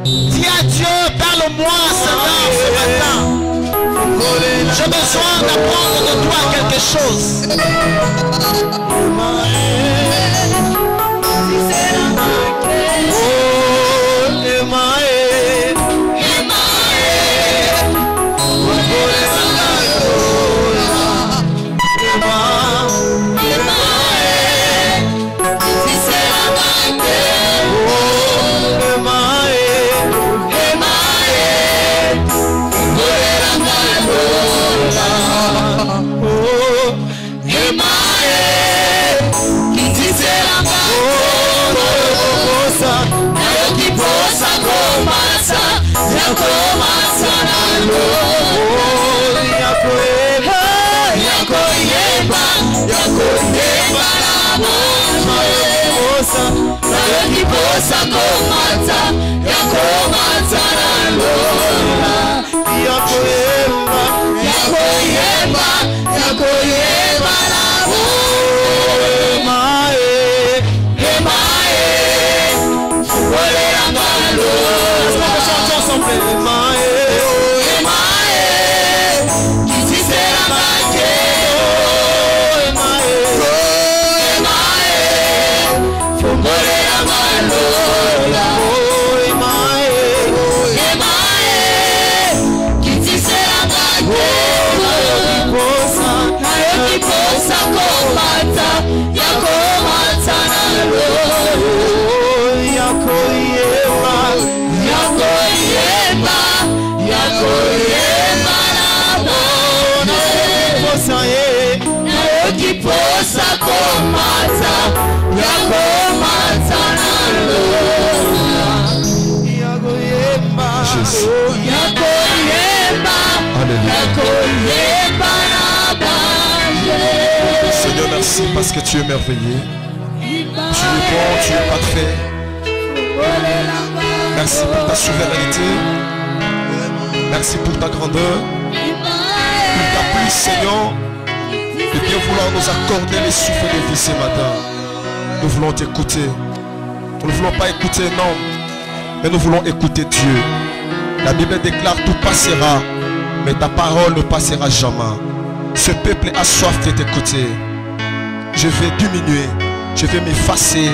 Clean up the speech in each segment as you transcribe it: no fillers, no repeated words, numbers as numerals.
Dis à Dieu, parle-moi Seigneur ce matin. J'ai besoin d'apprendre de toi quelque chose. Seigneur, merci parce que tu es merveilleux. Tu es bon, tu es parfait. Merci pour ta souveraineté. Merci pour ta grandeur. Pour ta pluie, Seigneur, de bien vouloir nous accorder les souffles de vie ce matin. Nous voulons t'écouter. Nous ne voulons pas écouter un homme, mais nous voulons écouter Dieu. La Bible déclare tout passera, mais ta parole ne passera jamais. Ce peuple a soif de t'écouter. Je vais diminuer, je vais m'effacer.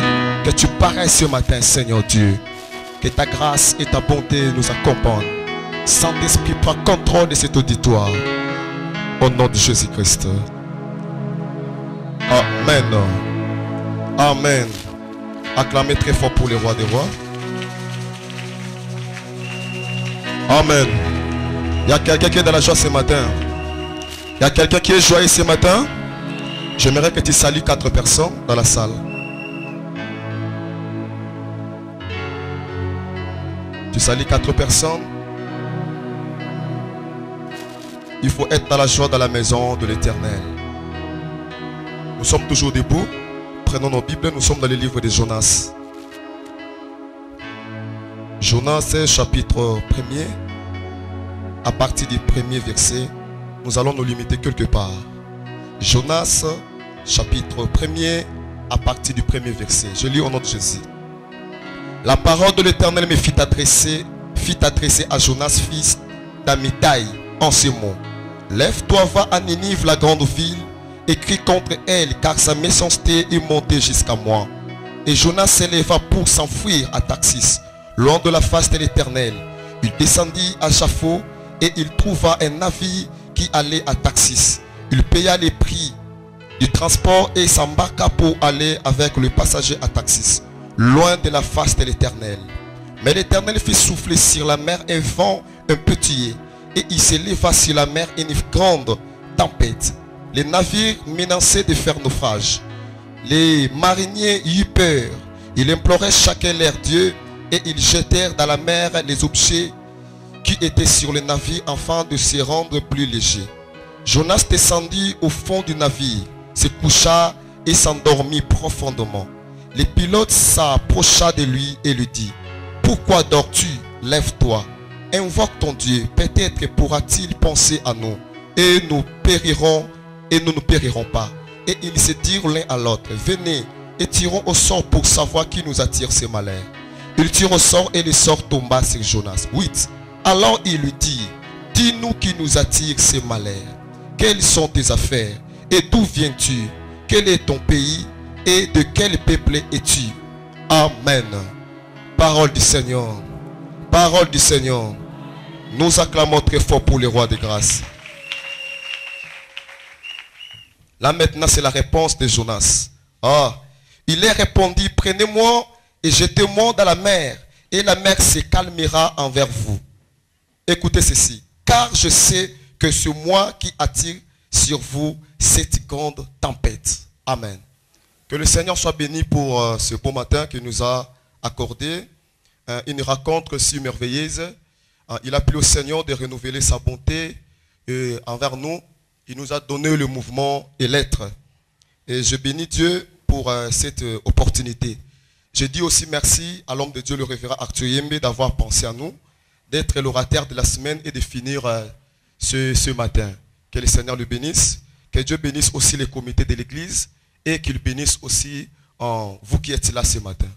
Que tu parais ce matin, Seigneur Dieu. Que ta grâce et ta bonté nous accompagnent. Saint-Esprit, prends contrôle de cet auditoire. Au nom de Jésus-Christ. Amen. Amen. Acclamez très fort pour les rois des rois. Amen. Il y a quelqu'un qui est dans la joie ce matin. Il y a quelqu'un qui est joyeux ce matin. J'aimerais que tu salues 4 personnes dans la salle. Tu salues 4 personnes. Il faut être dans la joie dans la maison de l'Éternel. Nous sommes toujours debout. Prenons nos Bibles. Nous sommes dans le livre de Jonas. Jonas, chapitre 1er. À partir du 1er verset, nous allons nous limiter quelque part. Jonas, chapitre 1er, à partir du 1er verset. Je lis au nom de Jésus. La parole de l'Éternel me fit adresser à Jonas, fils d'Amittai, en ces mots. Lève-toi, va à Ninive, la grande ville, et crie contre elle, car sa méchanceté est montée jusqu'à moi. Et Jonas s'éleva pour s'enfuir à Tarsis, loin de la face de l'Éternel. Il descendit à Jaffo, et il trouva un navire qui allait à Tarsis. Il paya les prix du transport et s'embarqua pour aller avec le passager à Tarsis, loin de la face de l'Éternel. Mais l'Éternel fit souffler sur la mer un vent un peu tué, et il s'éleva sur la mer une grande tempête. Les navires menaçaient de faire naufrage. Les mariniers eurent peur. Ils imploraient chacun leur Dieu, et ils jetèrent dans la mer les objets qui étaient sur le navire afin de se rendre plus légers. Jonas descendit au fond du navire, se coucha et s'endormit profondément. Le pilote s'approcha de lui et lui dit: pourquoi dors-tu? Lève-toi, invoque ton Dieu, peut-être pourra-t-il penser à nous, et nous périrons, et nous ne périrons pas. Et ils se dirent l'un à l'autre: venez, et tirons au sort pour savoir qui nous attire ces malheurs. Il tire au sort et le sort tomba sur Jonas. 8. Alors il lui dit, dis-nous qui nous attire ces malheurs. Quelles sont tes affaires et d'où viens-tu? Quel est ton pays et de quel peuple es-tu? Amen. Parole du Seigneur. Parole du Seigneur. Nous acclamons très fort pour le roi de grâce. Là maintenant c'est la réponse de Jonas. Il est répondu, prenez-moi et jetez-moi dans la mer, et la mer se calmera envers vous. Écoutez ceci, car je sais que c'est moi qui attire sur vous cette grande tempête. Amen. Que le Seigneur soit béni pour ce beau matin qu'il nous a accordé. Une rencontre si merveilleuse. Il a plu au Seigneur de renouveler sa bonté envers nous. Il nous a donné le mouvement et l'être. Et je bénis Dieu pour cette opportunité. Je dis aussi merci à l'homme de Dieu, le révérend Arthur Yembe, d'avoir pensé à nous, d'être l'orateur de la semaine et de finir ce matin. Que le Seigneur le bénisse. Que Dieu bénisse aussi les comités de l'église et qu'il bénisse aussi vous qui êtes là ce matin.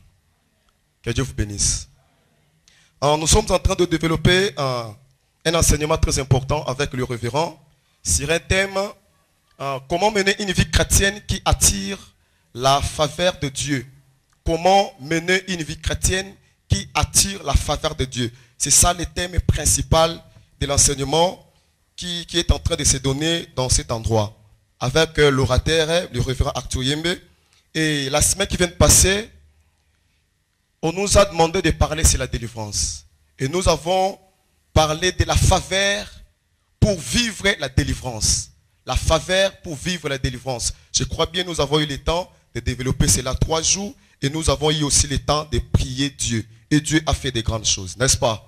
Que Dieu vous bénisse. Nous sommes en train de développer un enseignement très important avec le révérend sur un thème, comment mener une vie chrétienne qui attire la faveur de Dieu. Comment mener une vie chrétienne qui attire la faveur de Dieu. C'est ça le thème principal de l'enseignement qui est en train de se donner dans cet endroit. Avec l'orateur, le révérend Arthur Yembe. Et la semaine qui vient de passer, on nous a demandé de parler sur la délivrance. Et nous avons parlé de la faveur pour vivre la délivrance. La faveur pour vivre la délivrance. Je crois bien nous avons eu le temps de développer cela 3 jours. Et nous avons eu aussi le temps de prier Dieu. Et Dieu a fait de grandes choses, n'est-ce pas?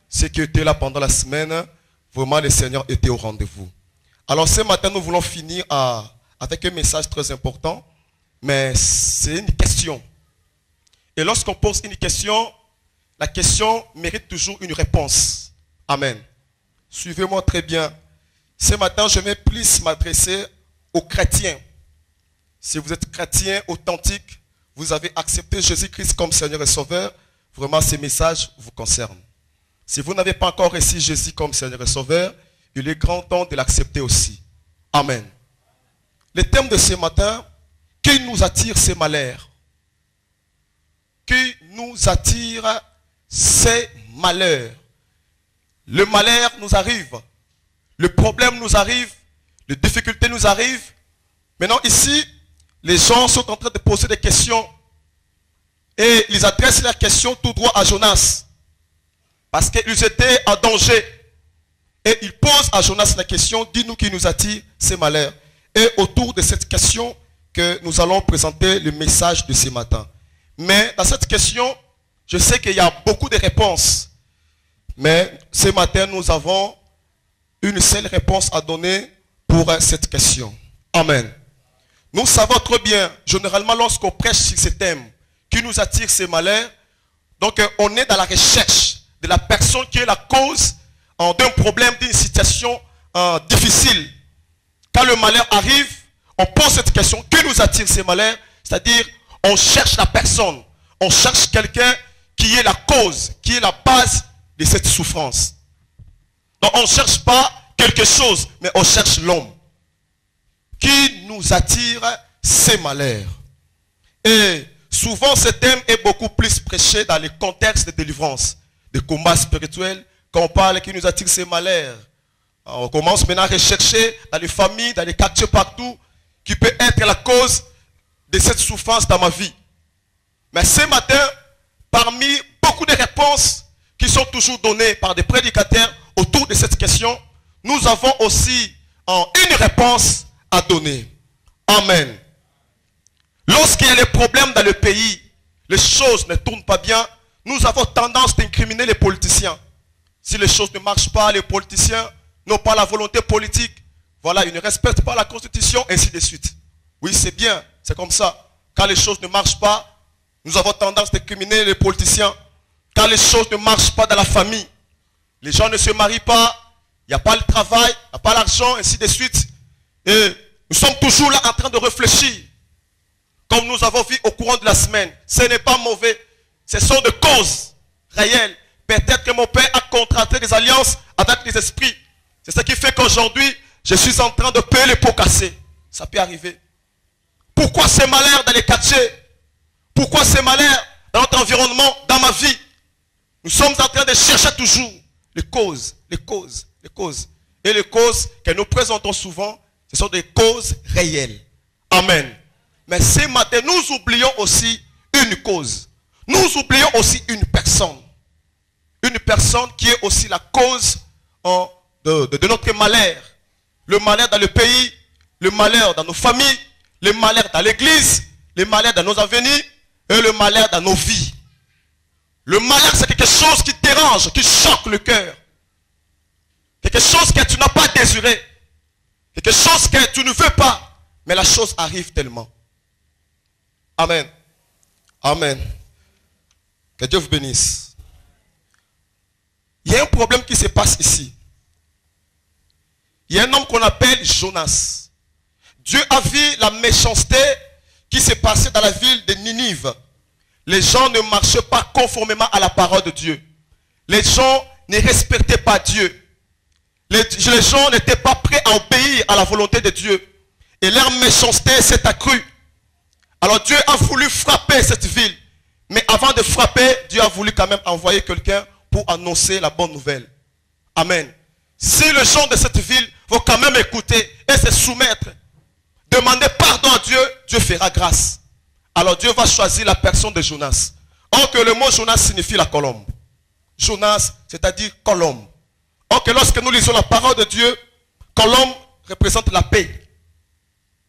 Ceux qui étaient là pendant la semaine, vraiment le Seigneur était au rendez-vous. Alors ce matin, nous voulons finir avec un message très important. Mais c'est une question. Et lorsqu'on pose une question, la question mérite toujours une réponse. Amen. Suivez-moi très bien. Ce matin, je vais plus m'adresser aux chrétiens. Si vous êtes chrétien authentique, vous avez accepté Jésus-Christ comme Seigneur et Sauveur, vraiment ce message vous concerne. Si vous n'avez pas encore reçu Jésus comme Seigneur et Sauveur, il est grand temps de l'accepter aussi. Amen. Le thème de ce matin, qui nous attire ces malheurs? Qui nous attire ces malheurs? Le malheur nous arrive, le problème nous arrive, les difficultés nous arrivent. Maintenant ici, les gens sont en train de poser des questions et ils adressent leurs questions tout droit à Jonas parce qu'ils étaient en danger. Et ils posent à Jonas la question, dis-nous qui nous attire ces malheurs. Et autour de cette question que nous allons présenter le message de ce matin. Mais dans cette question, je sais qu'il y a beaucoup de réponses. Mais ce matin, nous avons une seule réponse à donner pour cette question. Amen. Nous savons très bien, généralement lorsqu'on prêche sur ce thème, qui nous attire ces malheurs, donc on est dans la recherche de la personne qui est la cause d'un problème, d'une situation difficile. Quand le malheur arrive, on pose cette question, qui nous attire ces malheurs? C'est-à-dire, on cherche la personne, on cherche quelqu'un qui est la cause, qui est la base de cette souffrance. Donc on ne cherche pas quelque chose, mais on cherche l'homme. Qui nous attire ces malheurs? Et souvent ce thème est beaucoup plus prêché dans les contextes de délivrance, de combat spirituel. Quand on parle qui nous attire ces malheurs, on commence maintenant à rechercher dans les familles, dans les quartiers partout, qui peut être la cause de cette souffrance dans ma vie. Mais ce matin, parmi beaucoup de réponses qui sont toujours données par des prédicateurs autour de cette question, nous avons aussi une réponse à donner. Amen. Lorsqu'il y a des problèmes dans le pays, les choses ne tournent pas bien, nous avons tendance d'incriminer les politiciens. Si les choses ne marchent pas, les politiciens n'ont pas la volonté politique. Voilà, ils ne respectent pas la Constitution, ainsi de suite. Oui, c'est bien, c'est comme ça. Quand les choses ne marchent pas, nous avons tendance d'incriminer les politiciens. Quand les choses ne marchent pas dans la famille, les gens ne se marient pas, il n'y a pas le travail, il n'y a pas l'argent, ainsi de suite. Et nous sommes toujours là en train de réfléchir. Quand comme nous avons vu au courant de la semaine. Ce n'est pas mauvais. Ce sont des causes réelles. Peut-être que mon père a contracté des alliances avec les esprits. C'est ce qui fait qu'aujourd'hui, je suis en train de payer les pots cassés. Ça peut arriver. Pourquoi ces malheurs dans les quartiers? Pourquoi ces malheurs dans notre environnement, dans ma vie? Nous sommes en train de chercher toujours les causes, les causes, les causes. Et les causes que nous présentons souvent, ce sont des causes réelles. Amen. Mais ce matin, nous oublions aussi une cause. Nous oublions aussi une personne. Une personne qui est aussi la cause de notre malheur. Le malheur dans le pays, le malheur dans nos familles, le malheur dans l'église, le malheur dans nos avenirs et le malheur dans nos vies. Le malheur, c'est quelque chose qui dérange, qui choque le cœur. Quelque chose que tu n'as pas désiré. Quelque chose que tu ne veux pas. Mais la chose arrive tellement. Amen. Amen. Que Dieu vous bénisse. Il y a un problème qui se passe ici. Il y a un homme qu'on appelle Jonas. Dieu a vu la méchanceté qui s'est passée dans la ville de Ninive. Les gens ne marchaient pas conformément à la parole de Dieu. Les gens ne respectaient pas Dieu. Les gens n'étaient pas prêts à obéir à la volonté de Dieu. Et leur méchanceté s'est accrue. Alors Dieu a voulu frapper cette ville. Mais avant de frapper, Dieu a voulu quand même envoyer quelqu'un pour annoncer la bonne nouvelle. Amen. Si les gens de cette ville vont quand même écouter et se soumettre, demander pardon à Dieu, Dieu fera grâce. Alors Dieu va choisir la personne de Jonas. Or que le mot Jonas signifie la colombe. Jonas, c'est-à-dire colombe. Or que lorsque nous lisons la parole de Dieu, colombe représente la paix.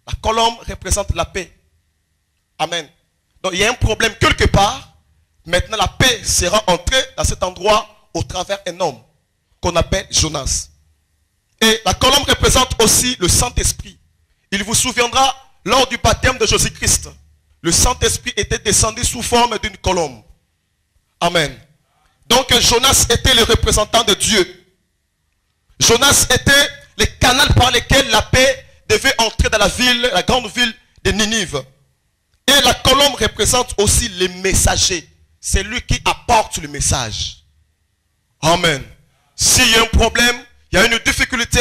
La colombe représente la paix. Amen. Donc il y a un problème quelque part. Maintenant la paix sera entrée dans cet endroit au travers d'un homme qu'on appelle Jonas. Et la colombe représente aussi le Saint-Esprit. Il vous souviendra, lors du baptême de Jésus-Christ, le Saint-Esprit était descendu sous forme d'une colombe. Amen. Donc Jonas était le représentant de Dieu. Jonas était le canal par lequel la paix devait entrer dans la ville, la grande ville de Ninive. Et la colombe représente aussi les messagers. C'est lui qui apporte le message. Amen. S'il y a un problème, il y a une difficulté,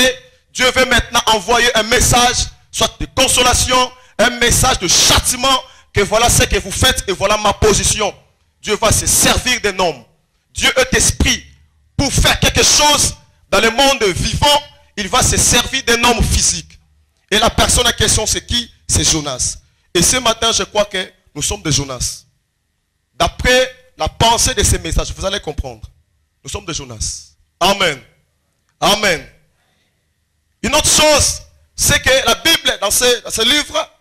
Dieu veut maintenant envoyer un message, soit de consolation, un message de châtiment, que voilà ce que vous faites et voilà ma position. Dieu va se servir d'un homme. Dieu est esprit. Pour faire quelque chose dans le monde vivant, il va se servir d'un homme physique. Et la personne en question, c'est qui? C'est Jonas. Et ce matin, je crois que nous sommes des Jonas. D'après la pensée de ces messages, vous allez comprendre. Nous sommes des Jonas. Amen. Amen. Une autre chose, c'est que la Bible, dans ce livre,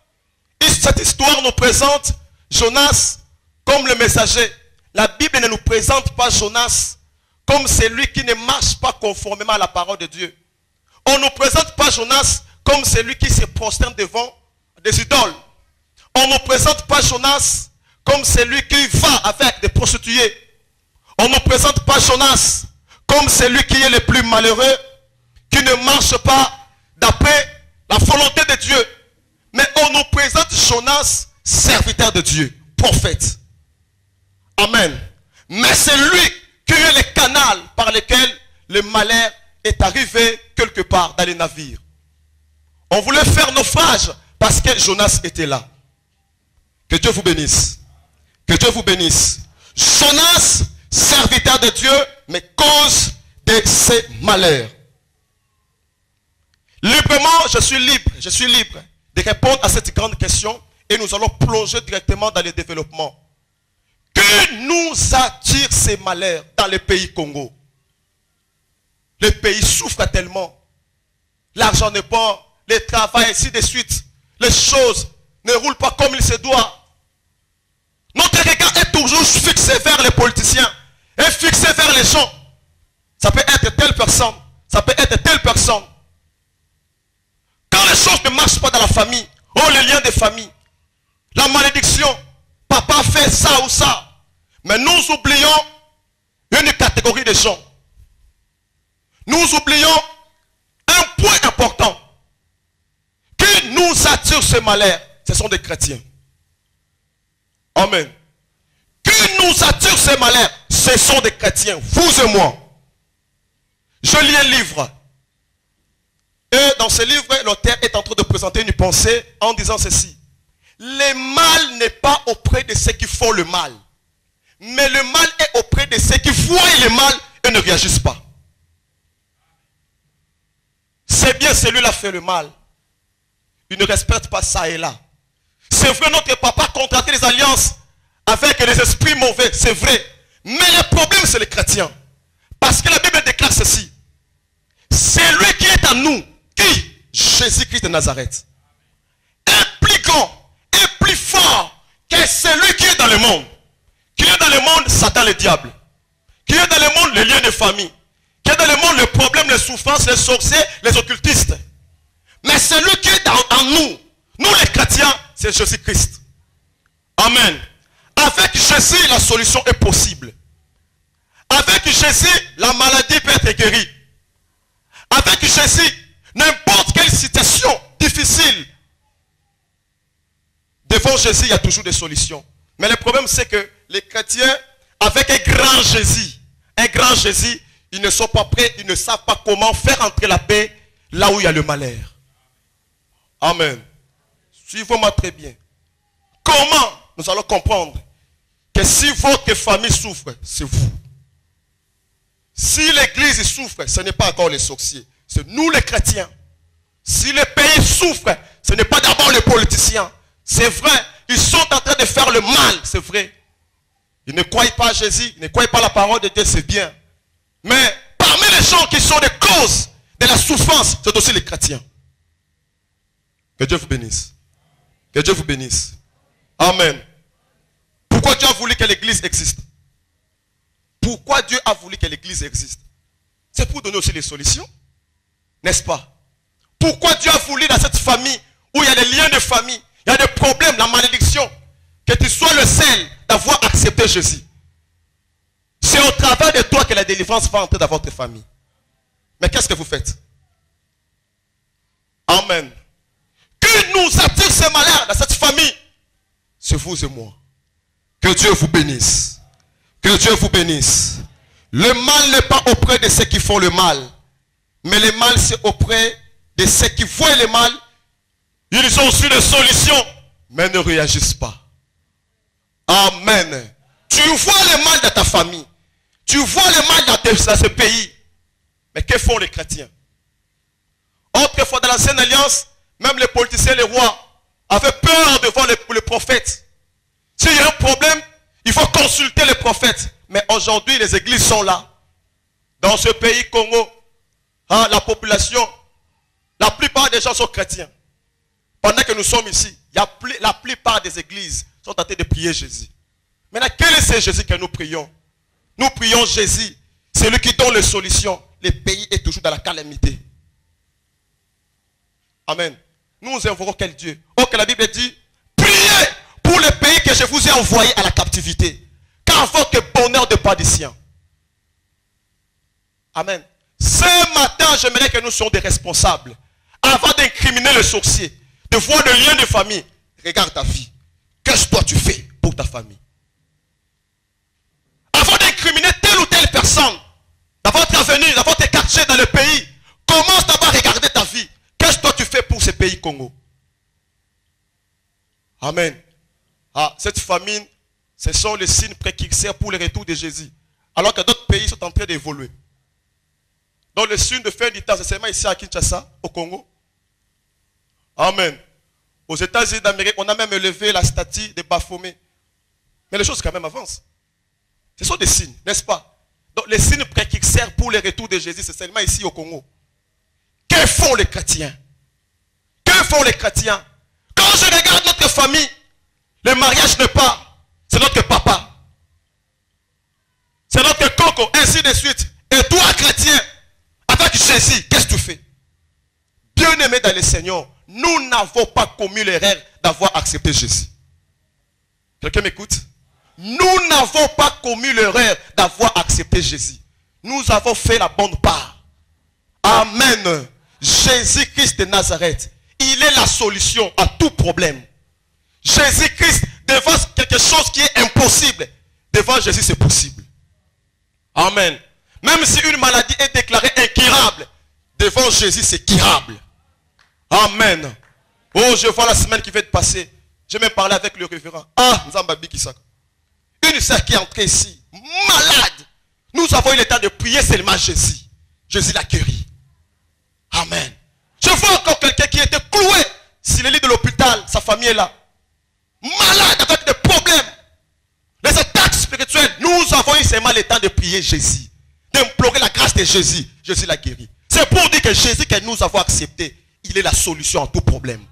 cette histoire nous présente Jonas comme le messager. La Bible ne nous présente pas Jonas comme celui qui ne marche pas conformément à la parole de Dieu. On ne nous présente pas Jonas comme celui qui se prosterne devant des idoles. On ne nous présente pas Jonas comme celui qui va avec des prostituées. On ne nous présente pas Jonas comme celui qui est le plus malheureux, qui ne marche pas d'après la volonté de Dieu. Mais on nous présente Jonas, serviteur de Dieu, prophète. Amen. Mais c'est lui qui est le canal par lequel le malheur est arrivé quelque part dans les navires. On voulait faire naufrage parce que Jonas était là. Que Dieu vous bénisse. Que Dieu vous bénisse. Jonas, serviteur de Dieu, mais cause de ces malheurs. Librement, je suis libre de répondre à cette grande question et nous allons plonger directement dans le développement. Que nous attire ces malheurs dans le pays Congo? Le pays souffre tellement. L'argent n'est pas, le travail, ainsi de suite. Les choses ne roulent pas comme il se doit. Notre regard est toujours fixé vers les politiciens et fixé vers les gens. Ça peut être telle personne, ça peut être telle personne. Quand les choses ne marchent pas dans la famille, oh les liens de famille, la malédiction, papa fait ça ou ça. Mais nous oublions une catégorie de gens. Nous oublions un point important. Qui nous attire ce malheur? Ce sont des chrétiens. Amen. Qui nous attire ces malheurs? Ce sont des chrétiens, vous et moi. Je lis un livre. Et dans ce livre, l'auteur est en train de présenter une pensée en disant ceci. Le mal n'est pas auprès de ceux qui font le mal. Mais le mal est auprès de ceux qui voient le mal et ne réagissent pas. C'est bien celui-là fait le mal. Il ne respecte pas ça et là. C'est vrai, notre papa a contracté des alliances avec les esprits mauvais, c'est vrai. Mais le problème, c'est les chrétiens. Parce que la Bible déclare ceci. C'est lui qui est en nous. Qui? Jésus-Christ de Nazareth. Est plus grand, est plus fort que celui qui est dans le monde. Qui est dans le monde, Satan le diable. Qui est dans le monde, les liens de famille. Qui est dans le monde, les problèmes, les souffrances, les sorciers, les occultistes. Mais celui qui est en nous, nous les chrétiens, c'est Jésus-Christ. Amen. Avec Jésus, la solution est possible. Avec Jésus, la maladie peut être guérie. Avec Jésus, n'importe quelle situation difficile, devant Jésus, il y a toujours des solutions. Mais le problème, c'est que les chrétiens, avec un grand Jésus, ils ne sont pas prêts, ils ne savent pas comment faire entrer la paix là où il y a le malheur. Amen. Suivez-moi très bien. Comment nous allons comprendre que si votre famille souffre, c'est vous. Si l'église souffre, ce n'est pas encore les sorciers. C'est nous les chrétiens. Si le pays souffre, ce n'est pas d'abord les politiciens. C'est vrai, ils sont en train de faire le mal, c'est vrai. Ils ne croient pas à Jésus, ils ne croient pas à la parole de Dieu, c'est bien. Mais parmi les gens qui sont les causes de la souffrance, c'est aussi les chrétiens. Que Dieu vous bénisse. Que Dieu vous bénisse. Amen. Pourquoi Dieu a voulu que l'église existe? Pourquoi Dieu a voulu que l'église existe? C'est pour donner aussi les solutions. N'est-ce pas? Pourquoi Dieu a voulu dans cette famille où il y a des liens de famille, il y a des problèmes, la malédiction, que tu sois le seul d'avoir accepté Jésus. C'est au travers de toi que la délivrance va entrer dans votre famille. Mais qu'est-ce que vous faites? Amen. Qui nous attire ce malheur dans cette famille? C'est vous et moi. Que Dieu vous bénisse. Que Dieu vous bénisse. Le mal n'est pas auprès de ceux qui font le mal. Mais le mal, c'est auprès de ceux qui voient le mal. Ils ont su des solutions, mais ne réagissent pas. Amen. Tu vois le mal dans ta famille. Tu vois le mal dans ce pays. Mais que font les chrétiens? Autrefois, dans l'ancienne alliance, même les politiciens, les rois, avaient peur devant les prophètes. S'il y a un problème, il faut consulter les prophètes. Mais aujourd'hui, les églises sont là. Dans ce pays, Congo, la population, la plupart des gens sont chrétiens. Pendant que nous sommes ici, la plupart des églises sont en train de prier Jésus. Maintenant, quel est ce Jésus que nous prions? Nous prions Jésus, c'est lui qui donne les solutions. Le pays est toujours dans la calamité. Amen. Nous invoquons quel Dieu? Oh, que la Bible dit, priez pour le pays que je vous ai envoyé à la captivité. Car votre bonheur de pas des siens. Amen. Ce matin, j'aimerais que nous soyons des responsables. Avant d'incriminer le sorcier, de voir le lien de famille, regarde ta vie. Qu'est-ce que toi tu fais pour ta famille? Avant d'incriminer telle ou telle personne, dans votre avenir, dans votre quartier, dans le pays, commence d'abord à regarder ta vie. Qu'est-ce que toi tu fais pour ce pays Congo? Amen. Cette famine, ce sont les signes précurseurs pour le retour de Jésus. Alors que d'autres pays sont en train d'évoluer. Donc le signe de fin du temps, c'est seulement ici à Kinshasa, au Congo. Amen. Aux États-Unis d'Amérique, on a même élevé la statue de Baphomet. Mais les choses quand même avancent. Ce sont des signes, n'est-ce pas? Donc les signes précurseurs pour le retour de Jésus, c'est seulement ici au Congo. Que font les chrétiens? Que font les chrétiens? Quand je regarde notre famille, le mariage n'est pas, c'est notre papa. C'est notre coco, ainsi de suite. Et toi, chrétien, avec Jésus, qu'est-ce que tu fais? Bien-aimé dans le Seigneur, nous n'avons pas commis l'erreur d'avoir accepté Jésus. Quelqu'un m'écoute? Nous n'avons pas commis l'erreur d'avoir accepté Jésus. Nous avons fait la bonne part. Amen. Jésus-Christ de Nazareth, il est la solution à tout problème. Jésus-Christ devant quelque chose qui devant Jésus, c'est possible. Amen. Même si une maladie est déclarée incurable, devant Jésus, c'est curable. Amen. Oh, je vois la semaine qui vient de passer. J'ai même parlé avec le révérend. Nzambabi Kisaka. Une sœur qui est entrée ici, malade. Nous avons eu le temps de prier seulement Jésus. Jésus l'a guéri. Amen. Je vois encore quelqu'un qui était cloué sur le lit de l'hôpital. Sa famille est là. Malade avec des problèmes. Les attaques spirituelles. Nous avons eu seulement le temps de prier Jésus. D'implorer la grâce de Jésus. Jésus l'a guéri. C'est pour dire que Jésus que nous avons accepté, il est la solution à tout problème.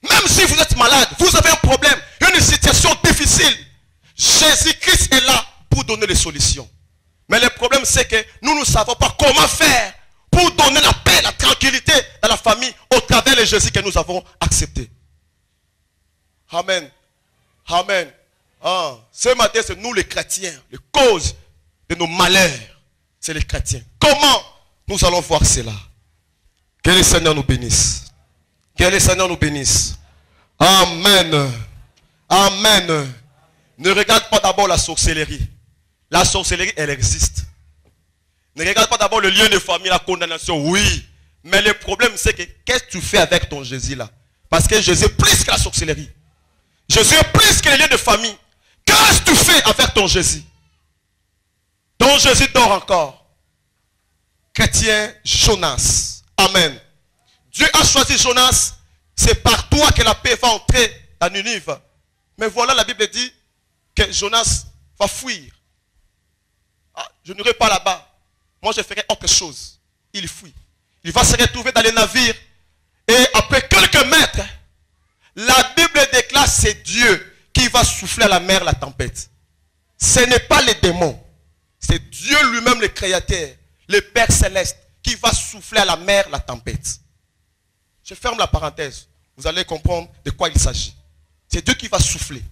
Même si vous êtes malade, vous avez un problème, une situation difficile, Jésus-Christ est là pour donner les solutions. Mais le problème c'est que nous ne savons pas comment faire pour donner la paix, la tranquillité dans la famille au travers de Jésus que nous avons accepté. Amen. Amen. Ce matin, c'est nous les chrétiens. Les causes de nos malheurs, c'est les chrétiens. Comment nous allons voir cela? Que le Seigneur nous bénisse. Que le Seigneur nous bénisse. Amen. Amen. Ne regarde pas d'abord la sorcellerie. La sorcellerie, elle existe. Ne regarde pas d'abord le lien de famille, la condamnation. Oui. Mais le problème, c'est que qu'est-ce que tu fais avec ton Jésus là? Parce que Jésus est plus que la sorcellerie. Jésus est plus que les liens de famille. Qu'est-ce que tu fais avec ton Jésus? Ton Jésus dort encore. Chrétien Jonas. Amen. Dieu a choisi Jonas. C'est par toi que la paix va entrer à Ninive. Mais voilà, la Bible dit que Jonas va fuir. Je n'irai pas là-bas. Moi, je ferai autre chose. Il fuit. Il va se retrouver dans les navires. Et après quelques mètres, la Bible déclare c'est Dieu qui va souffler à la mer la tempête. Ce n'est pas les démons. C'est Dieu lui-même le créateur, le Père céleste, qui va souffler à la mer la tempête. Je ferme la parenthèse. Vous allez comprendre de quoi il s'agit. C'est Dieu qui va souffler.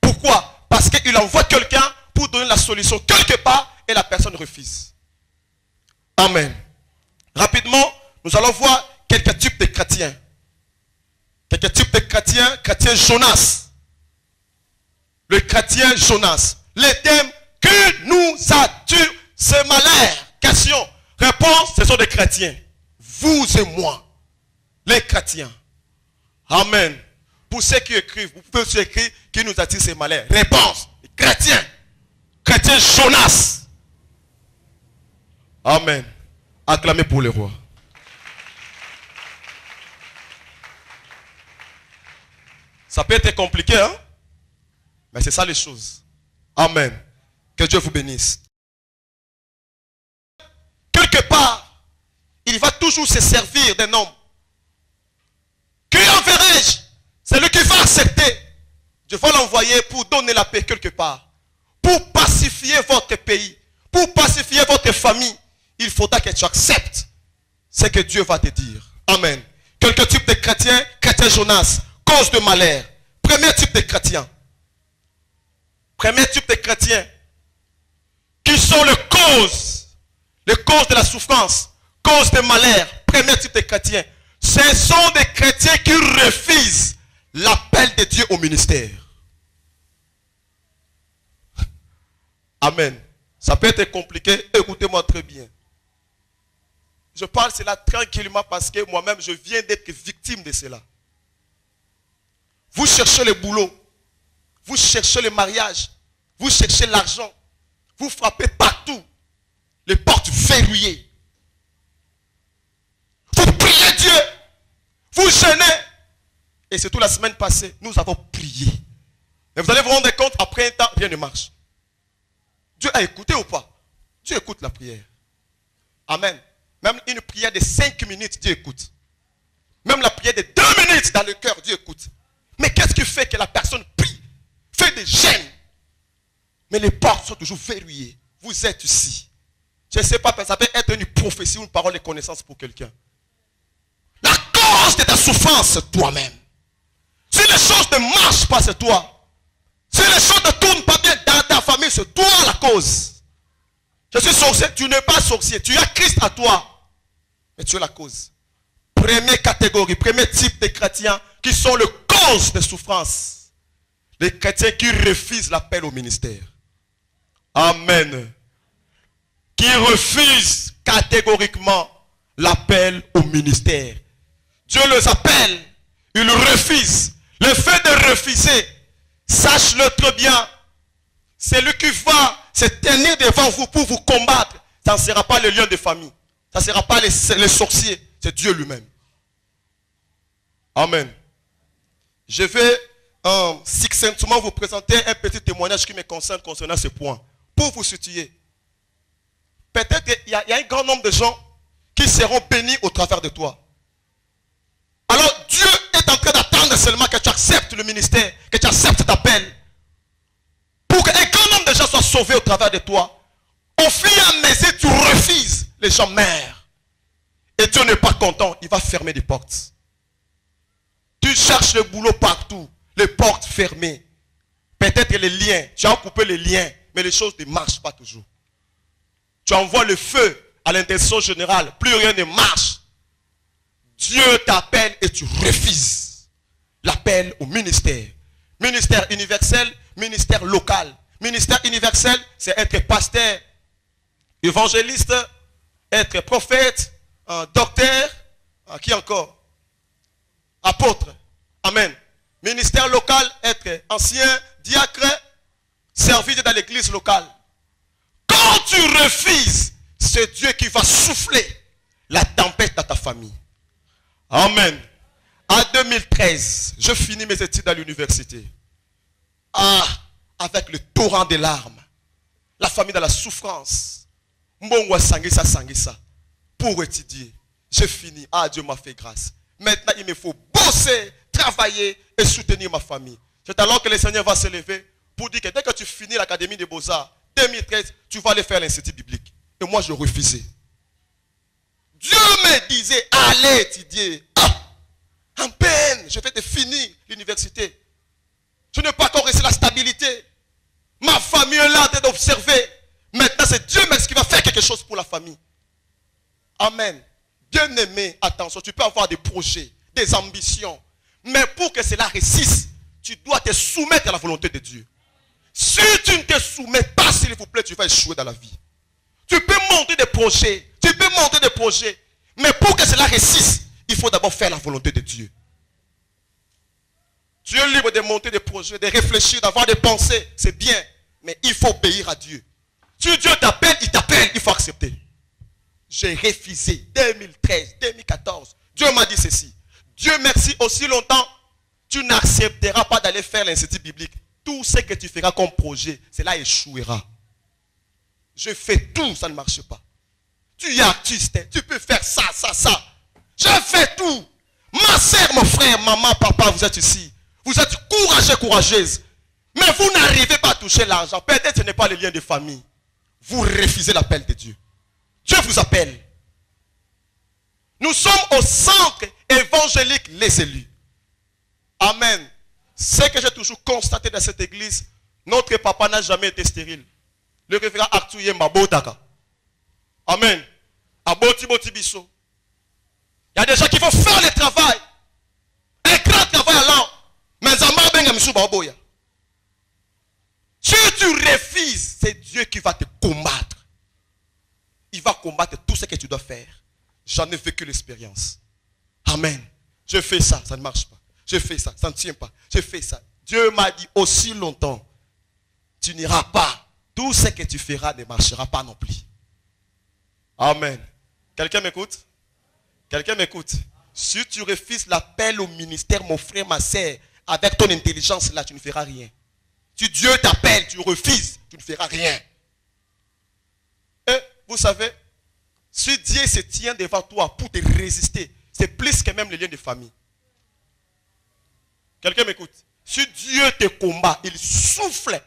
Pourquoi? Parce qu'il envoie quelqu'un pour donner la solution quelque part et la personne refuse. Amen. Rapidement, nous allons voir quelques types de chrétiens. Quelques types de chrétiens. Chrétien Jonas. Le chrétien Jonas. Les thèmes que nous a-tu ce malheur? Question. Réponse, ce sont des chrétiens. Vous et moi. Les chrétiens. Amen. Pour ceux qui écrivent, vous pouvez aussi écrire qui nous attire ces malheurs. Réponse. Les chrétiens. Chrétien Jonas. Amen. Acclamez pour le roi. Ça peut être compliqué, hein? Mais c'est ça les choses. Amen. Que Dieu vous bénisse. Quelque part, il va toujours se servir d'un homme. Qui enverrai-je? C'est lui qui va accepter. Je vais l'envoyer pour donner la paix quelque part. Pour pacifier votre pays. Pour pacifier votre famille. Il faudra que tu acceptes ce que Dieu va te dire. Amen. Quelques types de chrétiens. Chrétien Jonas. Cause de malheur. Premier type de chrétien. Premier type de chrétiens. Qui sont les causes de la souffrance, cause de malheur. Premier type de chrétiens. Ce sont des chrétiens qui refusent l'appel de Dieu au ministère. Amen. Ça peut être compliqué. Écoutez-moi très bien. Je parle cela tranquillement parce que moi-même, je viens d'être victime de cela. Vous cherchez le boulot. Vous cherchez le mariage. Vous cherchez l'argent. Vous frappez partout. Les portes verrouillées. Vous priez Dieu. Vous jeûnez. Et c'est tout la semaine passée. Nous avons prié. Et vous allez vous rendre compte, après un temps, rien ne marche. Dieu a écouté ou pas? Dieu écoute la prière. Amen. Même une prière de 5 minutes, Dieu écoute. Même la prière de 2 minutes dans le cœur, Dieu écoute. Mais qu'est-ce qui fait que la personne prie? Fait des jeûnes. Mais les portes sont toujours verrouillées. Vous êtes ici. Je ne sais pas, ça peut être une prophétie ou une parole de connaissance pour quelqu'un. La cause de ta souffrance, c'est toi-même. Si les choses ne marchent pas, c'est toi. Si les choses ne tournent pas bien dans ta famille, c'est toi la cause. Je suis sorcier, tu n'es pas sorcier. Tu as Christ à toi. Mais tu es la cause. Première catégorie, premier type de chrétiens qui sont les causes de souffrance. Les chrétiens qui refusent l'appel au ministère. Amen. Qui refusent catégoriquement l'appel au ministère. Dieu les appelle, ils refusent. Le fait de refuser, sache-le très bien, c'est lui qui va se tenir devant vous pour vous combattre. Ça ne sera pas le lion de famille. Ça ne sera pas les sorciers. C'est Dieu lui-même. Amen. Je vais succinctement vous présenter un petit témoignage qui me concerne concernant ce point. Pour vous situer. Peut-être qu'il y a un grand nombre de gens qui seront bénis au travers de toi. Alors Dieu est en train d'attendre seulement que tu acceptes le ministère, que tu acceptes cet appel. Pour qu'un grand nombre de gens soient sauvés au travers de toi. Au fur et à mesure tu refuses, les gens meurent. Et Dieu n'est pas content, il va fermer des portes. Tu cherches le boulot partout, les portes fermées. Peut-être les liens, tu as coupé les liens, mais les choses ne marchent pas toujours. Tu envoies le feu à l'intention générale, plus rien ne marche. Dieu t'appelle et tu refuses l'appel au ministère. Ministère universel, ministère local. Ministère universel, c'est être pasteur, évangéliste, être prophète, docteur, qui encore? Apôtre. Amen. Ministère local, être ancien, diacre, servir dans l'église locale. Quand tu refuses, c'est Dieu qui va souffler la tempête dans ta famille. Amen. En 2013, je finis mes études à l'université. Avec le torrent des larmes. La famille dans la souffrance. Mbongwa sangisa sangisa. Pour étudier. J'ai fini. Dieu m'a fait grâce. Maintenant, il me faut bosser, travailler et soutenir ma famille. C'est alors que le Seigneur va se lever pour dire que dès que tu finis l'académie des Beaux-Arts, 2013, tu vas aller faire l'institut biblique. Et moi, je refusais. Dieu me disait, allez étudier. En peine, je vais te finir l'université. Je n'ai pas encore réussi la stabilité. Ma famille est là d'observer. Maintenant, c'est Dieu même qui va faire quelque chose pour la famille. Amen. Bien-aimé, attention, tu peux avoir des projets, des ambitions. Mais pour que cela réussisse, tu dois te soumettre à la volonté de Dieu. Si tu ne te soumets pas, s'il vous plaît, tu vas échouer dans la vie. Tu peux monter des projets. Mais pour que cela réussisse, il faut d'abord faire la volonté de Dieu. Tu es libre de monter des projets, de réfléchir, d'avoir des pensées. C'est bien. Mais il faut obéir à Dieu. Si Dieu t'appelle, il faut accepter. J'ai refusé 2013, 2014. Dieu m'a dit ceci. Dieu merci, aussi longtemps, tu n'accepteras pas d'aller faire l'institut biblique. Tout ce que tu feras comme projet, cela échouera. Je fais tout, ça ne marche pas. Tu es artiste, tu peux faire ça. Je fais tout. Ma soeur, mon frère, maman, papa, vous êtes ici. Vous êtes courageux, courageuse. Mais vous n'arrivez pas à toucher l'argent. Peut-être que ce n'est pas le lien de famille. Vous refusez l'appel de Dieu. Dieu vous appelle. Nous sommes au centre évangélique Les Élus. Amen. Ce que j'ai toujours constaté dans cette église, notre papa n'a jamais été stérile. Le révérend Arthur Yemba Botaka. Amen. Aboti boti biso. Il y a des gens qui vont faire le travail. Un grand travail alors. Mais Zamba benga misuba oboya. Si tu refuses, c'est Dieu qui va te combattre. Il va combattre tout ce que tu dois faire. J'en ai vécu l'expérience. Amen. Je fais ça, ça ne marche pas. Je fais ça, ça ne tient pas. Je fais ça. Dieu m'a dit aussi longtemps, tu n'iras pas. Tout ce que tu feras ne marchera pas non plus. Amen. Quelqu'un m'écoute? Quelqu'un m'écoute? Si tu refuses l'appel au ministère, mon frère, ma soeur, avec ton intelligence là, tu ne feras rien. Si Dieu t'appelle, tu refuses, tu ne feras rien. Et vous savez, si Dieu se tient devant toi pour te résister, c'est plus que même le lien de famille. Quelqu'un m'écoute? Si Dieu te combat, il souffle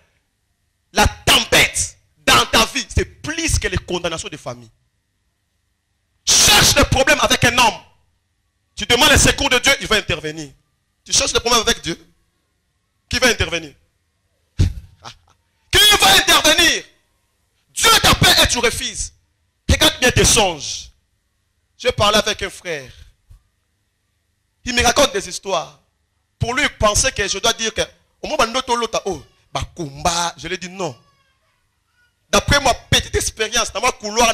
la tempête dans ta vie, c'est plus que les condamnations de famille. Cherche le problème avec un homme. Tu demandes le secours de Dieu, il va intervenir. Tu cherches le problème avec Dieu, qui va intervenir? Qui va intervenir? Dieu t'appelle et tu refuses. Regarde bien tes songes. Je parlais avec un frère. Il me raconte des histoires. Pour lui, il pensait que je dois dire que Au moment où je lui ai dit non. D'après ma petite expérience, dans ma couloir,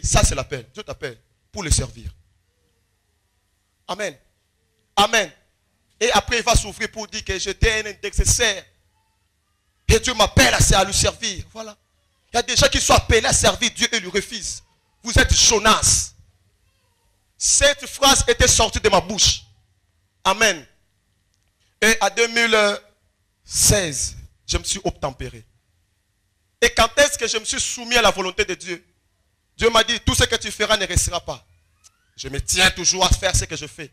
ça c'est l'appel. Dieu t'appelle pour le servir. Amen. Amen. Et après, il va s'ouvrir pour dire que j'étais un intercesseur. Et Dieu m'appelle à lui servir. Voilà. Il y a des gens qui sont appelés à servir Dieu et lui refusent. Vous êtes Jonas. Cette phrase était sortie de ma bouche. Amen. Et à 2016, je me suis obtempéré. Et quand est-ce que je me suis soumis à la volonté de Dieu? Dieu m'a dit, tout ce que tu feras ne restera pas. Je me tiens toujours à faire ce que je fais.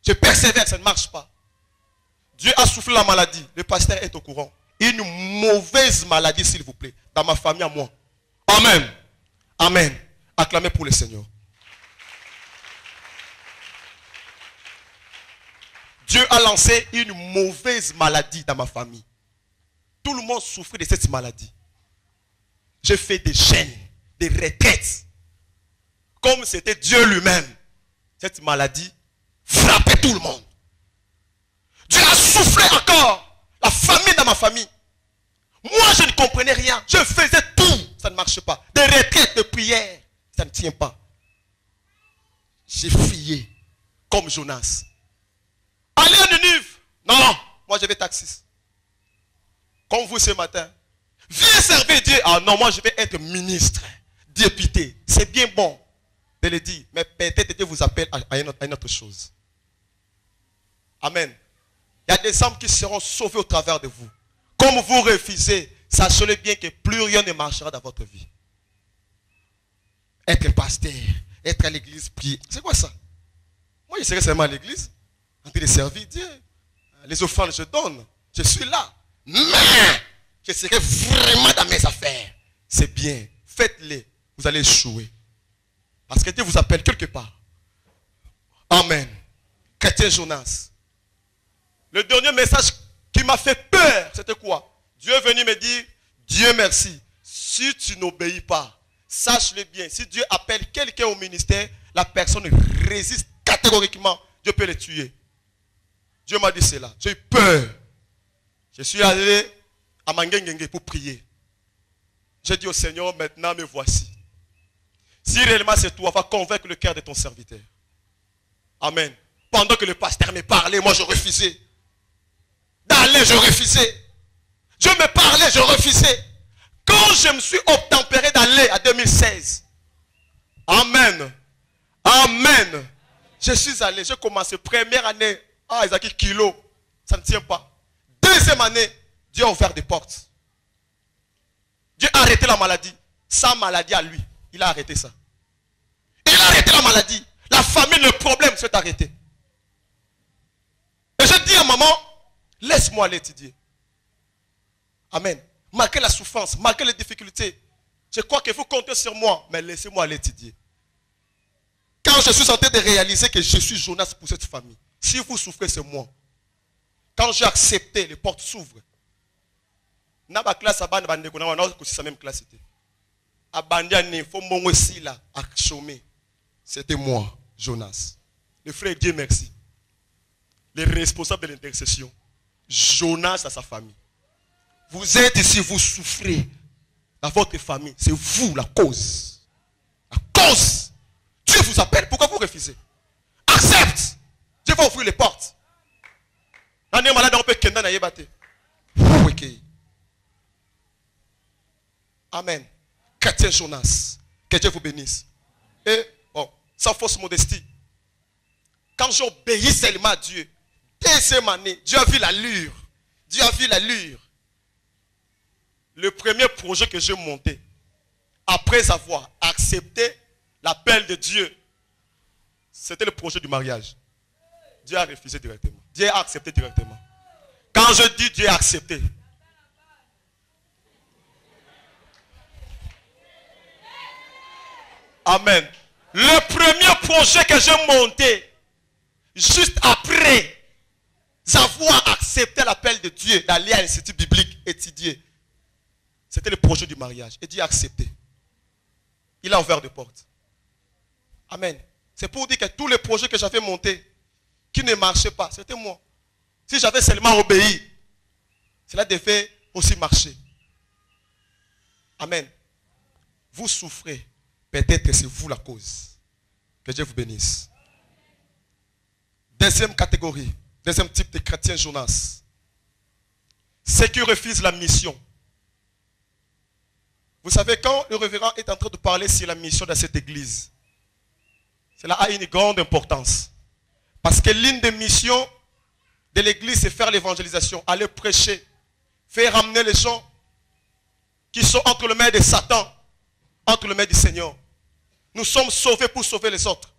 Je persévère, ça ne marche pas. Dieu a soufflé la maladie. Le pasteur est au courant. Une mauvaise maladie, s'il vous plaît, dans ma famille à moi. Amen. Amen. Acclamez pour le Seigneur. Dieu a lancé une mauvaise maladie dans ma famille. Tout le monde souffrait de cette maladie. J'ai fait des jeûnes, des retraites. Comme c'était Dieu lui-même. Cette maladie frappait tout le monde. Dieu a soufflé encore la famille dans ma famille. Moi, je ne comprenais rien. Je faisais tout. Ça ne marchait pas. Des retraites de prière. Ça ne tient pas. J'ai fuyé comme Jonas. Allez à Ninive. Non, moi je vais taxis. Comme vous ce matin. Viens servir Dieu. Ah non, moi je vais être ministre, député. C'est bien bon de le dire. Mais peut-être Dieu vous appelle à une autre chose. Amen. Il y a des hommes qui seront sauvés au travers de vous. Comme vous refusez, sachez bien que plus rien ne marchera dans votre vie. Être pasteur, être à l'église, prier. C'est quoi ça? Moi je serai seulement à l'église, en train de servir Dieu. Les offrandes je donne. Je suis là. Mais je serai vraiment dans mes affaires. C'est bien. Faites-les. Vous allez échouer. Parce que Dieu vous appelle quelque part. Amen. Chrétien Jonas. Le dernier message qui m'a fait peur, c'était quoi? Dieu est venu me dire, Dieu merci. Si tu n'obéis pas, sache-le bien. Si Dieu appelle quelqu'un au ministère, la personne résiste catégoriquement. Dieu peut le tuer. Dieu m'a dit cela. J'ai eu peur. Je suis allé à Mangengenge pour prier. J'ai dit au Seigneur, maintenant me voici. Si réellement c'est toi, va convaincre le cœur de ton serviteur. Amen. Pendant que le pasteur me parlait, moi je refusais. D'aller, je refusais. Dieu me parlait, je refusais. Quand je me suis obtempéré d'aller à 2016. Amen. Amen. Je suis allé, j'ai commencé première année. Ah, Isaac, kilo. Ça ne tient pas. Deuxième année, Dieu a ouvert des portes. Dieu a arrêté la maladie. Sa maladie à lui. Il a arrêté ça. Il a arrêté la maladie. La famille, le problème s'est arrêté. Et je dis à maman, laisse-moi aller étudier. Amen. Malgré la souffrance, malgré les difficultés, je crois qu'il faut compter sur moi, mais laissez-moi aller étudier. Quand je suis en train de réaliser que je suis Jonas pour cette famille, si vous souffrez, c'est moi. Quand j'ai accepté, les portes s'ouvrent. Dans ma classe, on a aussi sa même classe. C'était moi, Jonas. Le frère, Dieu merci. Le responsable de l'intercession. Jonas à sa famille. Vous êtes ici, vous souffrez. Dans votre famille, c'est vous la cause. La cause. Dieu vous appelle. Pourquoi vous refusez? Accepte. Dieu va ouvrir les portes. Amen. Chrétien Jonas. Que Dieu vous bénisse. Et, sans fausse modestie. Quand j'obéis seulement à Dieu, deuxième année, Dieu a vu l'allure. Dieu a vu l'allure. Le premier projet que j'ai monté, après avoir accepté l'appel de Dieu, c'était le projet du mariage. Dieu a refusé directement. Dieu a accepté directement. Quand je dis Dieu a accepté, amen. Le premier projet que j'ai monté, juste après avoir accepté l'appel de Dieu d'aller à l'institut biblique étudier, c'était le projet du mariage. Et Dieu a accepté. Il a ouvert des portes. Amen. C'est pour dire que tous les projets que j'avais montés, qui ne marchaient pas, c'était moi. Si j'avais seulement obéi, cela devait aussi marcher. Amen. Vous souffrez. Peut-être que c'est vous la cause. Que Dieu vous bénisse. Deuxième catégorie. Deuxième type de chrétien Jonas. Ceux qui refusent la mission. Vous savez, quand le révérend est en train de parler sur la mission de cette église, cela a une grande importance. Parce que l'une des missions de l'église, c'est faire l'évangélisation, aller prêcher, faire ramener les gens qui sont entre les mains de Satan, entre les mains du Seigneur. Nous sommes sauvés pour sauver les autres.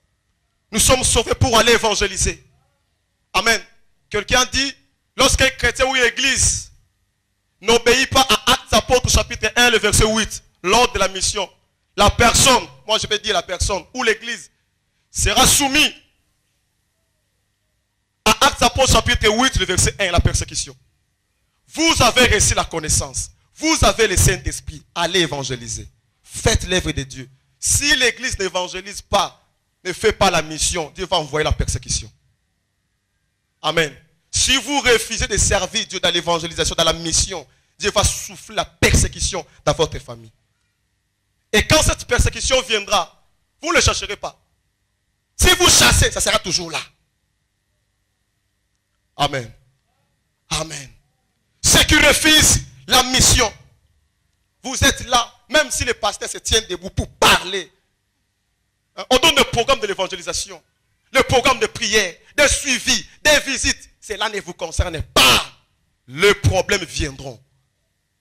Nous sommes sauvés pour aller évangéliser. Amen. Quelqu'un dit, lorsqu'un chrétien ou une église n'obéit pas à Actes des Apôtres chapitre 1, le verset 8, lors de la mission, la personne, moi je vais dire la personne, ou l'église, sera soumise à Actes des Apôtres chapitre 8, le verset 1, la persécution. Vous avez reçu la connaissance. Vous avez le Saint-Esprit. Allez évangéliser. Faites l'œuvre de Dieu. Si l'église n'évangélise pas, ne fait pas la mission, Dieu va envoyer la persécution. Amen. Si vous refusez de servir Dieu dans l'évangélisation, dans la mission, Dieu va souffler la persécution dans votre famille. Et quand cette persécution viendra, vous ne le chercherez pas. Si vous chassez, ça sera toujours là. Amen. Amen. Ceux qui refusent la mission, vous êtes là, même si les pasteurs se tiennent debout pour parler. On donne le programme de l'évangélisation, le programme de prière, de suivi, des visites. Cela ne vous concerne pas. Les problèmes viendront.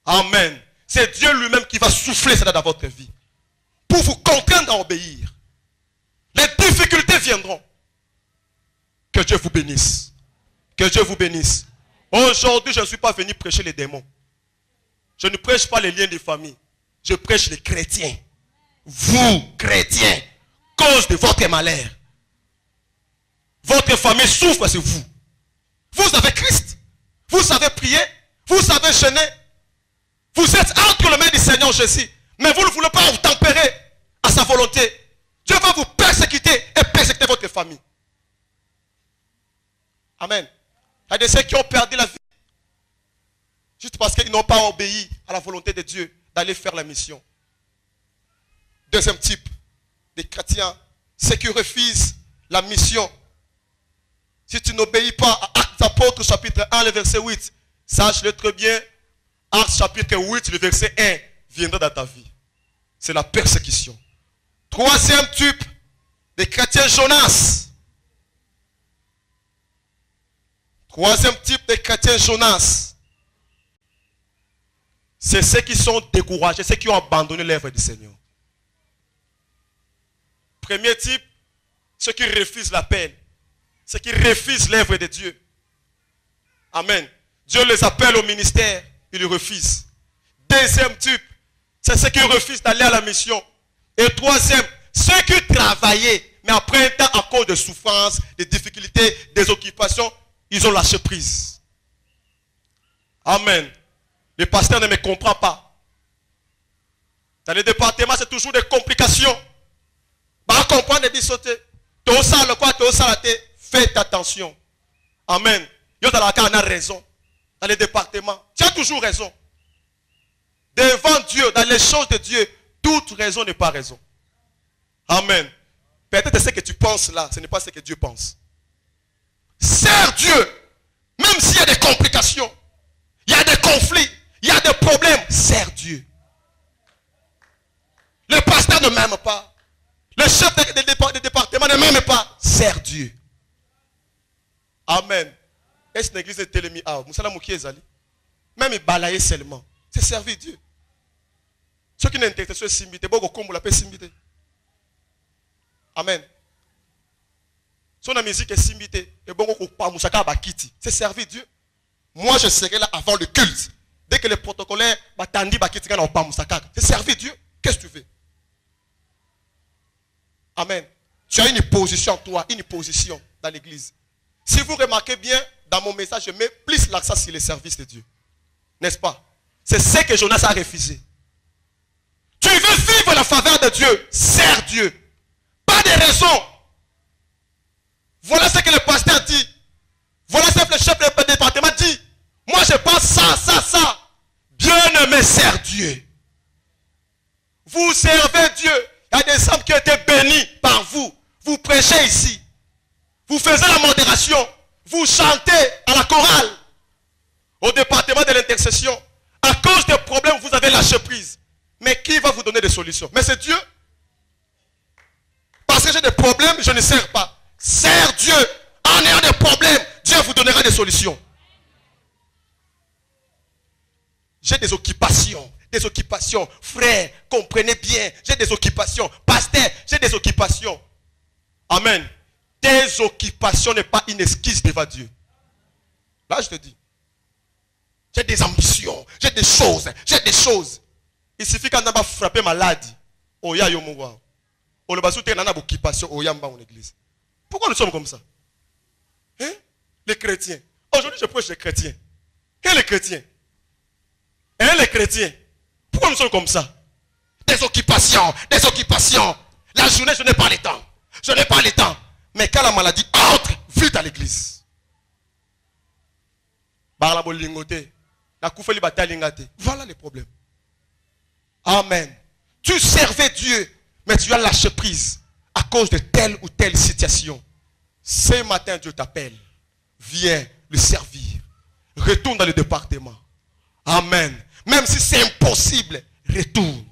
Amen. C'est Dieu lui-même qui va souffler cela dans votre vie pour vous contraindre à obéir. Les difficultés viendront. Que Dieu vous bénisse. Que Dieu vous bénisse. Aujourd'hui, je ne suis pas venu prêcher les démons. Je ne prêche pas les liens de famille. Je prêche les chrétiens. Vous, chrétiens, cause de votre malheur. Votre famille souffre, c'est vous. Vous avez Christ. Vous savez prier. Vous savez jeûner. Vous êtes entre les mains du Seigneur Jésus. Mais vous ne voulez pas vous tempérer à sa volonté. Dieu va vous persécuter et persécuter votre famille. Amen. Il y a des ceux qui ont perdu la vie. Juste parce qu'ils n'ont pas obéi à la volonté de Dieu d'aller faire la mission. Deuxième type de chrétiens, ceux qui refusent la mission. Si tu n'obéis pas à Actes des Apôtres chapitre 1, le verset 8, sache-le très bien, Actes chapitre 8, le verset 1, viendra dans ta vie. C'est la persécution. Troisième type de chrétiens Jonas. Troisième type de chrétiens Jonas. C'est ceux qui sont découragés, ceux qui ont abandonné l'œuvre du Seigneur. Premier type, ceux qui refusent l'appel. Ceux qui refusent l'œuvre de Dieu. Amen. Dieu les appelle au ministère, ils le refusent. Deuxième type, c'est ceux qui refusent d'aller à la mission. Et troisième, ceux qui travaillaient, mais après un temps, à cause de souffrances, de difficultés, des occupations, ils ont lâché prise. Amen. Le pasteur ne me comprend pas. Dans les départements, c'est toujours des complications. Bah, comprendre et sauter. Faites attention. Amen. On a raison. Dans les départements, tu as toujours raison. Devant Dieu, dans les choses de Dieu, toute raison n'est pas raison. Amen. Peut-être ce que tu penses là, ce n'est pas ce que Dieu pense. Sers Dieu. Même s'il y a des complications, il y a des conflits, il y a des problèmes, sers Dieu. Le pasteur ne m'aime pas. Le chef de département ne m'aime pas. Sers Dieu. Amen. Est-ce que l'église est télémi? Même il balaye seulement. C'est servir Dieu. Ceux qui n'intéressent pas s'imiter, beaucoup comme la paix s'imiter. Amen. Son musique est s'imiter. C'est servir Dieu. Moi, je serai là avant le culte. Dès que les protocolaires c'est servir Dieu. Qu'est-ce que tu fais? Amen. Tu as une position, toi, une position dans l'église. Si vous remarquez bien, dans mon message, je mets plus l'accent sur les services de Dieu. N'est-ce pas? C'est ce que Jonas a refusé. Tu veux vivre la faveur de Dieu, sers Dieu. Pas de raison. Voilà ce que le pasteur dit. Voilà ce que le chef du département dit. Moi, je pense ça, sers Dieu. Vous servez Dieu. Il y a des hommes qui ont été bénis par vous. Vous prêchez ici. Vous faites la modération. Vous chantez à la chorale. Au département de l'intercession. À cause des problèmes, vous avez lâché prise. Mais qui va vous donner des solutions? Mais c'est Dieu. Parce que j'ai des problèmes, je ne sers pas. Sers Dieu. En ayant des problèmes, Dieu vous donnera des solutions. J'ai des occupations. Des occupations. Frère, comprenez bien. J'ai des occupations. Pasteur, j'ai des occupations. Amen. Tes occupations n'est pas une excuse devant Dieu. Là, je te dis. J'ai des ambitions. J'ai des choses. J'ai des choses. Il suffit qu'on a frappé malade. Oya yomuwa. On a soutenu une occupation. Oya mba en église. Pourquoi nous sommes comme ça? Hein? Les chrétiens. Aujourd'hui, je prêche les chrétiens. Et les chrétiens? Hein, les chrétiens? Pourquoi nous sommes comme ça? Des occupations. Des occupations. La journée, je n'ai pas le temps. Je n'ai pas le temps. Mais quand la maladie entre, vite à l'église. Voilà les problèmes. Amen. Tu servais Dieu, mais tu as lâché prise à cause de telle ou telle situation. Ce matin, Dieu t'appelle. Viens le servir. Retourne dans le département. Amen. Même si c'est impossible, retourne.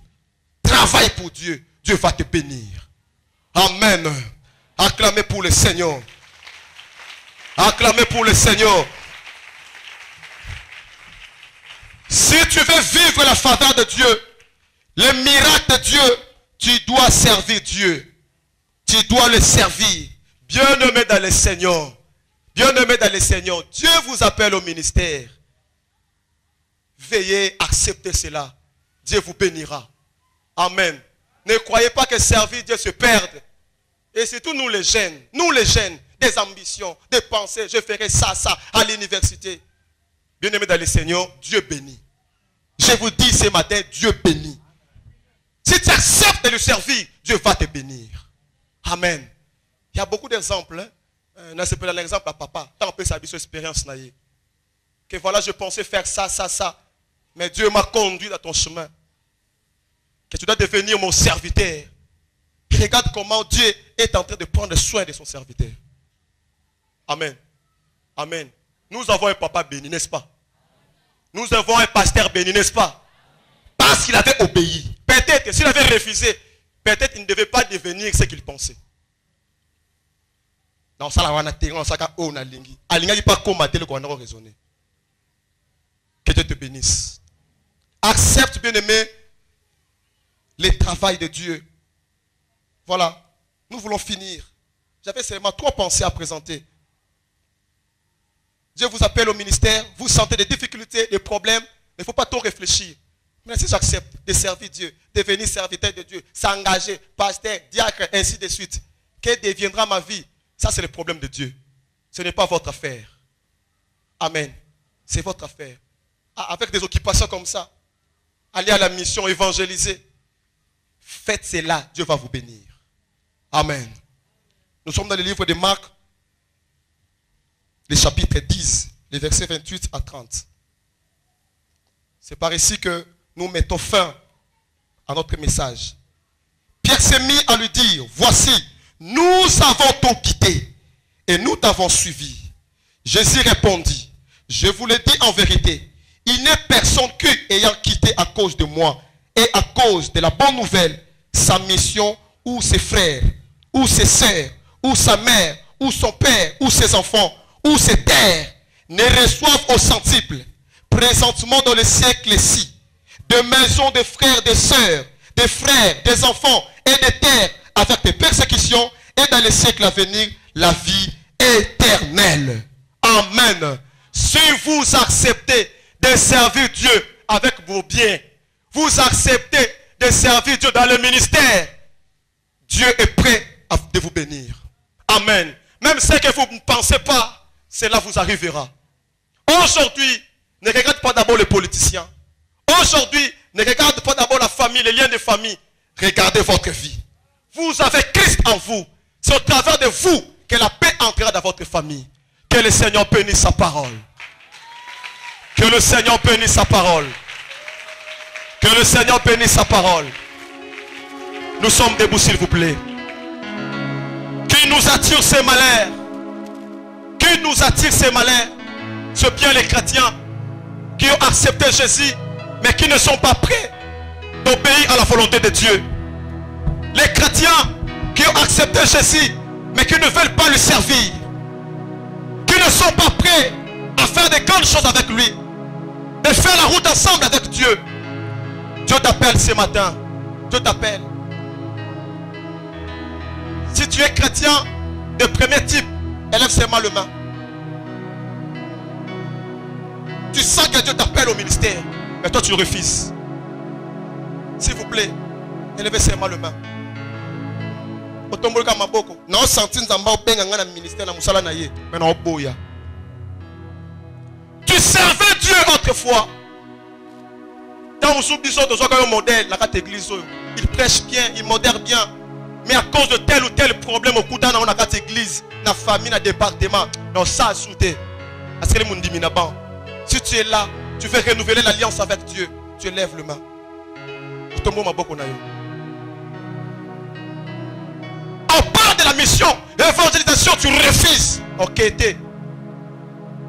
Travaille pour Dieu. Dieu va te bénir. Amen. Acclamez pour le Seigneur. Acclamez pour le Seigneur. Si tu veux vivre la faveur de Dieu, le miracle de Dieu, tu dois servir Dieu. Tu dois le servir. Bien-aimé dans le Seigneur. Bien-aimé dans le Seigneur. Dieu vous appelle au ministère. Veuillez accepter cela. Dieu vous bénira. Amen. Ne croyez pas que servir Dieu se perde. Et surtout nous les jeunes, des ambitions, des pensées, je ferai ça à l'université. Bien-aimé dans le Seigneur, Dieu bénit. Je vous dis ce matin, Dieu bénit. Si tu acceptes de le servir, Dieu va te bénir. Amen. Il y a beaucoup d'exemples. C'est pas l'exemple à papa. Tant on peut savoir son expérience. Que voilà, je pensais faire ça. Mais Dieu m'a conduit dans ton chemin. Que tu dois devenir mon serviteur. Regarde comment Dieu est en train de prendre soin de son serviteur. Amen. Amen. Nous avons un papa béni, n'est-ce pas? Nous avons un pasteur béni, n'est-ce pas? Parce qu'il avait obéi. Peut-être, s'il avait refusé, peut-être il ne devait pas devenir ce qu'il pensait. Non, ça on a lingi. Alinga pas combattre le qu'on a raisonné. Que Dieu te bénisse. Accepte, bien-aimé, le travail de Dieu. Voilà, nous voulons finir. J'avais seulement 3 pensées à présenter. Dieu vous appelle au ministère, vous sentez des difficultés, des problèmes, mais il ne faut pas trop réfléchir. Mais si j'accepte de servir Dieu, devenir serviteur de Dieu, s'engager, pasteur, diacre, ainsi de suite, quelle deviendra ma vie? Ça, c'est le problème de Dieu. Ce n'est pas votre affaire. Amen. C'est votre affaire. Avec des occupations comme ça, allez à la mission, évangéliser. Faites cela, Dieu va vous bénir. Amen. Nous sommes dans le livre de Marc, le chapitre 10, les versets 28 à 30. C'est par ici que nous mettons fin à notre message. Pierre s'est mis à lui dire, voici, nous avons tout quitté et nous t'avons suivi. Jésus répondit, je vous le dis en vérité, il n'est personne qui, ayant quitté à cause de moi et à cause de la bonne nouvelle, sa mission ou ses frères, ou ses sœurs, ou sa mère, ou son père, ou ses enfants, ou ses terres, ne reçoivent au centuple, présentement dans le siècle-ci, de maisons, de frères, de sœurs, des frères, des enfants et des terres, avec des persécutions, et dans les siècles à venir, la vie éternelle. Amen. Si vous acceptez de servir Dieu avec vos biens, vous acceptez de servir Dieu dans le ministère, Dieu est prêt de vous bénir. Amen. Même ce que vous ne pensez pas, cela vous arrivera. Aujourd'hui, ne regarde pas d'abord les politiciens. Aujourd'hui, ne regarde pas d'abord la famille, les liens de famille. Regardez votre vie. Vous avez Christ en vous. C'est au travers de vous que la paix entrera dans votre famille. Que le Seigneur bénisse sa parole. Que le Seigneur bénisse sa parole. Que le Seigneur bénisse sa parole. Nous sommes debout, s'il vous plaît. Qui nous attire ces malheurs? Qui nous attire ces malheurs? C'est bien les chrétiens qui ont accepté Jésus, mais qui ne sont pas prêts d'obéir à la volonté de Dieu. Les chrétiens qui ont accepté Jésus, mais qui ne veulent pas lui servir. Qui ne sont pas prêts à faire de grandes choses avec lui. De faire la route ensemble avec Dieu. Dieu t'appelle ce matin. Dieu t'appelle. Si tu es chrétien de premier type, élève seulement le main. Tu sens que Dieu t'appelle au ministère, mais toi tu refuses. S'il vous plaît, élevez seulement le main. Non, senti nzamba obenga ngana ministère na musala na ye, mais non boya. Tu servais Dieu autrefois. Dans un soubisson de un modèle, la carte église, il prêche bien, il modère bien. Mais à cause de tel ou tel problème au Koutana, on a carte église, la famille, le département, non ça a sauté. Parce que les monde dimina ban. Si tu es là, tu veux renouveler l'alliance avec Dieu, tu lèves le main. On parle de la mission, l'évangélisation, tu refuses. Ok,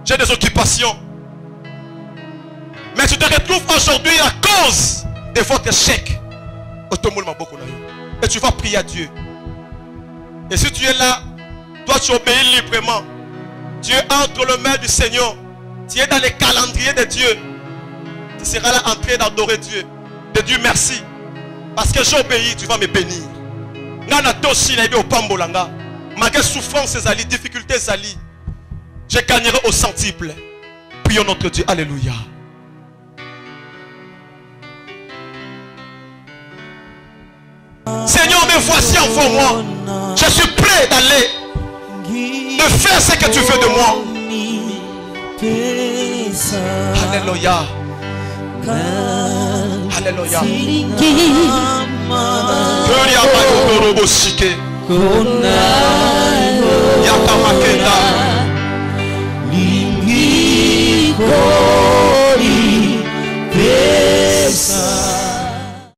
j'ai des occupations. Mais tu te retrouves aujourd'hui à cause de votre échec. Et tu vas prier à Dieu. Et si tu es là, toi tu obéis librement. Tu es entre les mains du Seigneur. Tu es dans les calendriers de Dieu. Tu seras là en train d'adorer Dieu. De Dieu merci. Parce que j'obéis, tu vas me bénir. Malgré souffrance, difficultés, je gagnerai au centuple. Prions notre Dieu. Alléluia. Seigneur, me voici enfant moi. Je suis prêt d'aller de faire ce que tu veux de moi. Alléluia. Alléluia. Alléluia.